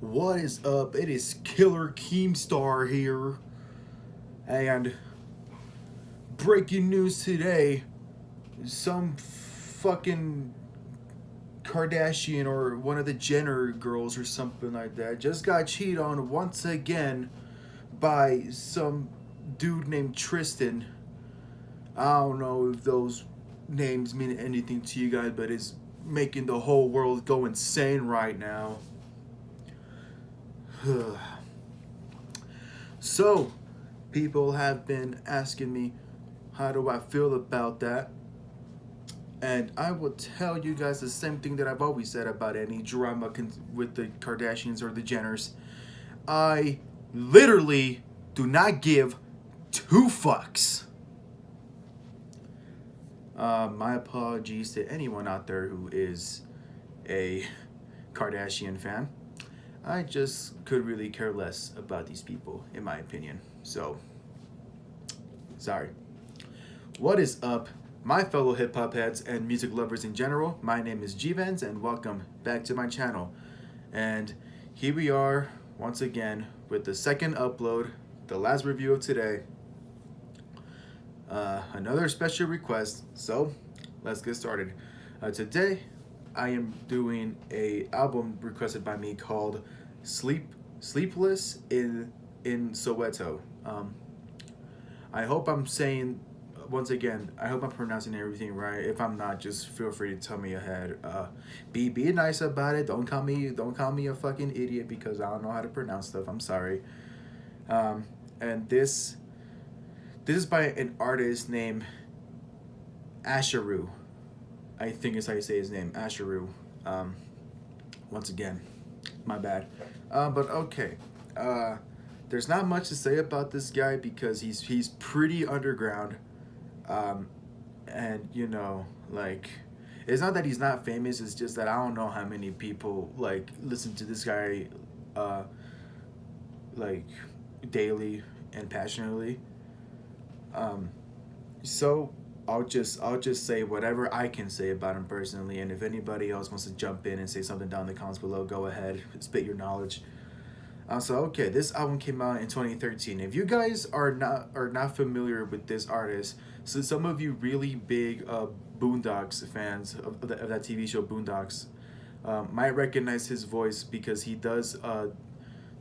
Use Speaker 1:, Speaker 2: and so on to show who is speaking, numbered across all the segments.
Speaker 1: What is up? It is Killer Keemstar here. And breaking news today, some fucking Kardashian or one of the Jenner girls or something like that just got cheated on once again by some dude named Tristan. I don't know if those names mean anything to you guys, but it's making the whole world go insane right now. So, people have been asking me, how do I feel about that? And I will tell you guys the same thing that I've always said about any drama with the Kardashians or the Jenners. I literally do not give two fucks. My apologies to anyone out there who is a Kardashian fan. I just could really care less about these people, in my opinion. So, sorry. What is up, my fellow hip hop heads and music lovers in general? My name is G-Vans, and welcome back to my channel. And here we are once again with the second upload, the last review of today. Another special request, so let's get started. Today, I am doing a album requested by me called Sleepless in Soweto. I hope I'm saying once again. I hope I'm pronouncing everything right. If I'm not, just feel free to tell me ahead. Be nice about it. Don't call me a fucking idiot because I don't know how to pronounce stuff. I'm sorry. And this is by an artist named Asheru. I think is how you say his name, Asheru. Once again, my bad. But okay. There's not much to say about this guy because he's pretty underground. And you know, like, it's not that he's not famous. It's just that I don't know how many people like listen to this guy, like daily and passionately. So I'll just say whatever I can say about him personally, and if anybody else wants to jump in and say something down in the comments below, go ahead, spit your knowledge. So okay, this album came out in 2013. If you guys are not familiar with this artist, so some of you really big Boondocks fans of that TV show Boondocks might recognize his voice because he does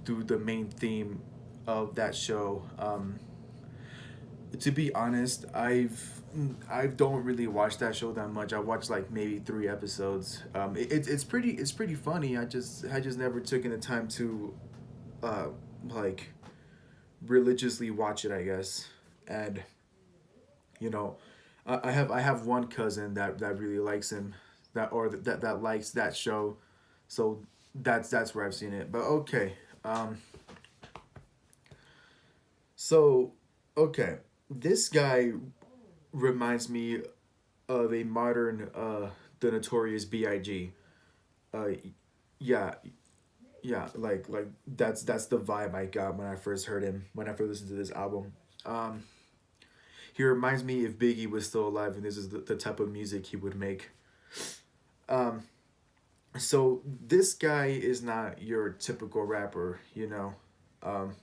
Speaker 1: do the main theme of that show. To be honest, I don't really watch that show that much. I watched like maybe 3 episodes. It's pretty funny. I just never taken the time to uh like religiously watch it, I guess. And you know, I have one cousin that really likes him, that likes that show, so that's where I've seen it. But okay, um, so okay, this guy reminds me of a modern the Notorious B.I.G. Uh, yeah, yeah, like that's the vibe I got when I first heard him, when I first listened to this album. Um, he reminds me if Biggie was still alive and this is the type of music he would make. Um, so this guy is not your typical rapper, you know. Um,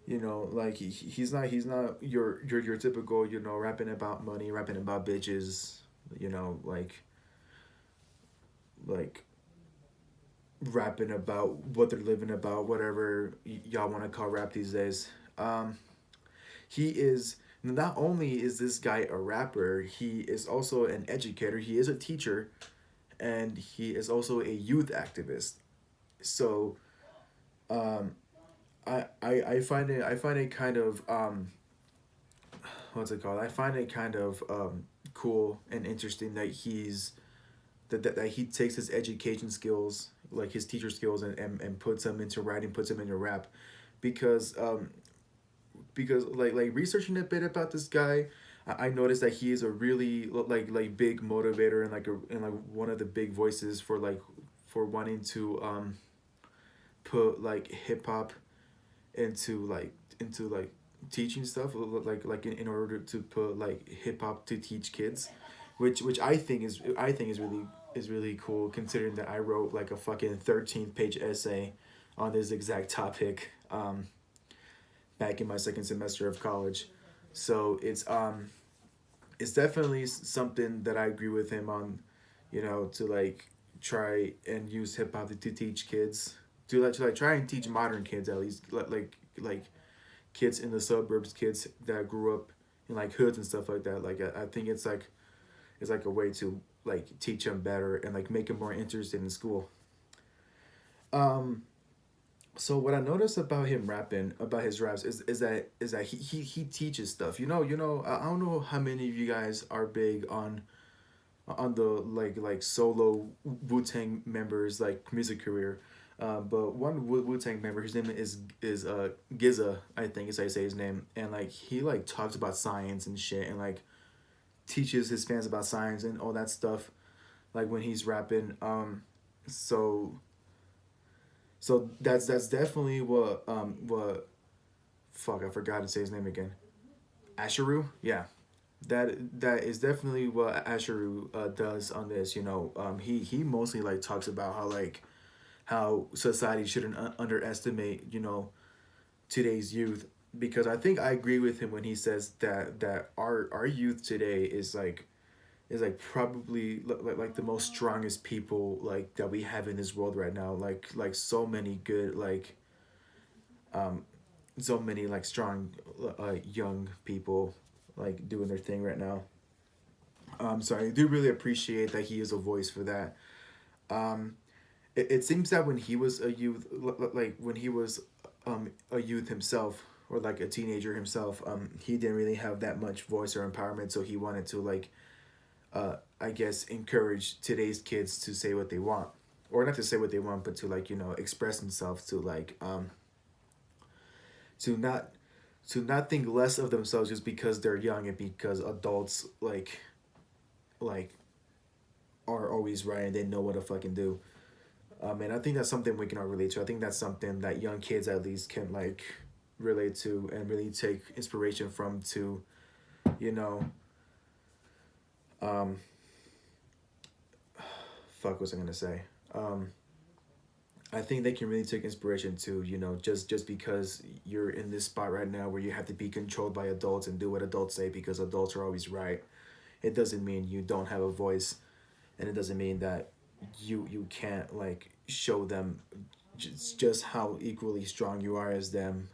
Speaker 1: like he's not your typical, rapping about money, rapping about bitches, like like rapping about what they're living about, whatever y'all want to call rap these days. He is not only is this guy a rapper, he is also an educator. He is a teacher, and he is also a youth activist. So, um, I find it kind of what's it called? I find it kind of cool and interesting that that he takes his education skills, like his teacher skills, and puts them into writing, puts them into rap, because like researching a bit about this guy, I noticed that he is a really like big motivator and like one of the big voices for for wanting to put like hip hop into teaching stuff, like in order to put like hip hop to teach kids, which I think is really is really cool considering that I wrote like a fucking 13-page essay on this exact topic back in my second semester of college. So it's definitely something that I agree with him on, to like try and use hip hop to teach kids, to like try and teach modern kids at least, like kids in the suburbs, kids that grew up in like hoods and stuff like that. Like I think it's like a way to like teach them better and like make them more interested in school. Um, so what I noticed about him rapping, about his raps, is that he teaches stuff. I don't know how many of you guys are big on the like solo Wu Tang members like music career. But one Wu Tang member, his name is Giza, I think is how you say his name, and like he like talks about science and shit, and like teaches his fans about science and all that stuff, like when he's rapping. So that's definitely what fuck, I forgot to say his name again. Asheru, yeah. That is definitely what Asheru does on this. He mostly like talks about how society shouldn't underestimate today's youth, because I think I agree with him when he says that our youth today is like probably like the most strongest people like that we have in this world right now, like so many good um so many like strong young people like doing their thing right now. So I do really appreciate that he is a voice for that. um it seems that when he was a youth, like when he was a youth himself, or like a teenager himself, he didn't really have that much voice or empowerment, so he wanted to like I guess encourage today's kids to say what they want, or not to say what they want, but to like express themselves, to like to not to not think less of themselves just because they're young and because adults like are always right and they know what to fucking do. And I think that's something we can all relate to. I think that's something that young kids at least can like relate to and really take inspiration from, to you know um fuck, what was I gonna say? I think they can really take inspiration to, just because you're in this spot right now where you have to be controlled by adults and do what adults say because adults are always right. It doesn't mean you don't have a voice, and it doesn't mean that you can't like show them just how equally strong you are as them,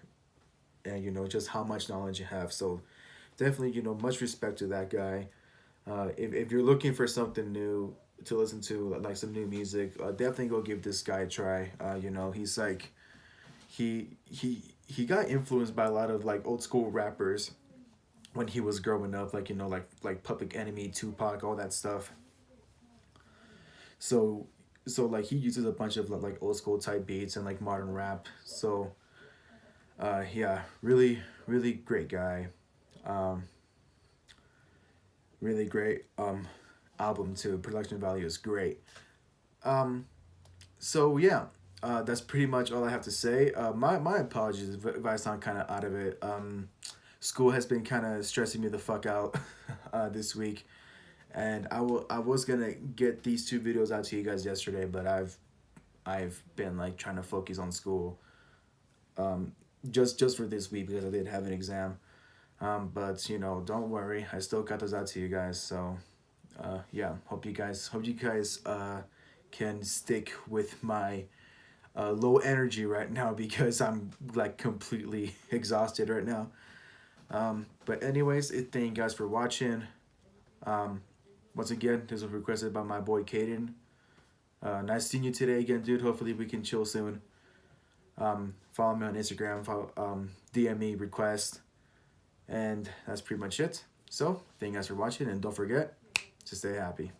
Speaker 1: and just how much knowledge you have. So definitely, much respect to that guy. If you're looking for something new to listen to, like some new music, definitely go give this guy a try. He's like he got influenced by a lot of like old school rappers when he was growing up, like like Public Enemy, Tupac, all that stuff. So like he uses a bunch of like old school type beats and like modern rap. So yeah, really really great guy. Um, really great album too. Production value is great. Um, so yeah, that's pretty much all I have to say. My apologies if I sound kind of out of it. School has been kind of stressing me the fuck out this week, and I was gonna get these two videos out to you guys yesterday, but I've been like trying to focus on school. Um, just for this week because I did have an exam. But don't worry, I still got those out to you guys. So yeah, hope you guys can stick with my low energy right now because I'm like completely exhausted right now. But anyways, thank you guys for watching. Um, Once again, this was requested by my boy Kayden. Nice seeing you today again, dude. Hopefully we can chill soon. Follow me on Instagram. DM me request, and that's pretty much it. So thank you guys for watching, and don't forget to stay happy.